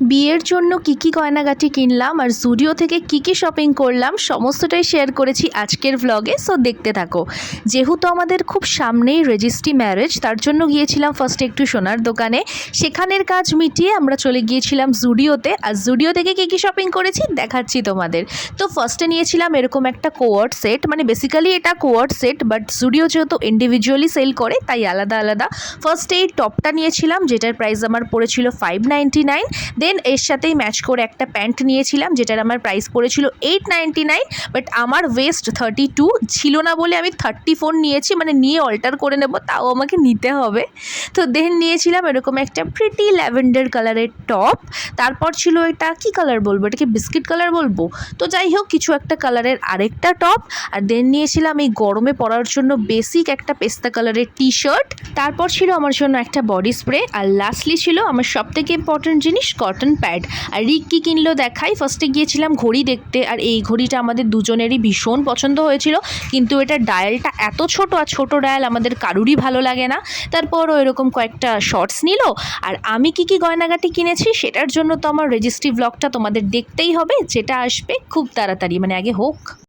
বিয়ের জন্য কী গয়নাগাটি কিনলাম আর জুডিও থেকে কী শপিং করলাম সমস্তটাই শেয়ার করেছি আজকের ভ্লগে। সো দেখতে থাকো। যেহেতু আমাদের খুব সামনেই রেজিস্ট্রি ম্যারেজ, তার জন্য গিয়েছিলাম ফার্স্টে একটু সোনার দোকানে। সেখানের কাজ মিটিয়ে আমরা চলে গিয়েছিলাম জুডিওতে। আর জুডিও থেকে কী শপিং করেছি দেখাচ্ছি তোমাদের। তো ফার্স্টে নিয়েছিলাম এরকম একটা কোয়ার্ড সেট, মানে বেসিক্যালি এটা কোয়ার্ড সেট, বাট জুডিও যেহেতু ইন্ডিভিজুয়ালি সেল করে তাই আলাদা আলাদা। ফার্স্টে এই টপটা নিয়েছিলাম যেটার প্রাইস আমার পড়েছিল 599। দেন এর সাথেই ম্যাচ করে একটা প্যান্ট নিয়েছিলাম যেটার আমার প্রাইস পড়েছিল 899। বাট আমার ওয়েস্ট 32 ছিল না বলে আমি 34 নিয়েছি, মানে নিয়ে অল্টার করে নেব, তাও আমাকে নিতে হবে। তো দেন নিয়েছিলাম এরকম একটা প্রিটি ল্যাভেন্ডার কালারের টপ। তারপর ছিল এটা কি কালার বলবো, এটাকে বিস্কিট কালার বলবো, তো যাই হোক কিছু একটা কালারের আরেকটা টপ। আর দেন নিয়েছিলাম এই গরমে পরার জন্য বেসিক একটা পেস্তা কালারের টি শার্ট। তারপর ছিল আমার জন্য একটা বডি স্প্রে। আর লাস্টলি ছিল আমার সবথেকে ইম্পর্টেন্ট জিনিস কটন প্যাড। আর রিক কী কিনলো দেখাই। ফার্স্টে গিয়েছিলাম ঘড়ি দেখতে, আর এই ঘড়িটা আমাদের দুজনেরই ভীষণ পছন্দ হয়েছিল, কিন্তু এটা ডায়ালটা এত ছোট, আর ছোট ডায়াল আমাদের কারুরই ভালো লাগে না। তারপরও এরকম কয়েকটা শর্টস নিল। আর আমি কী গয়নাগাটি কিনেছি সেটার জন্য তো আমার রেজিস্ট্রি ব্লগটা তোমাদের দেখতেই হবে, যেটা আসবে খুব তাড়াতাড়ি, মানে আগে হোক।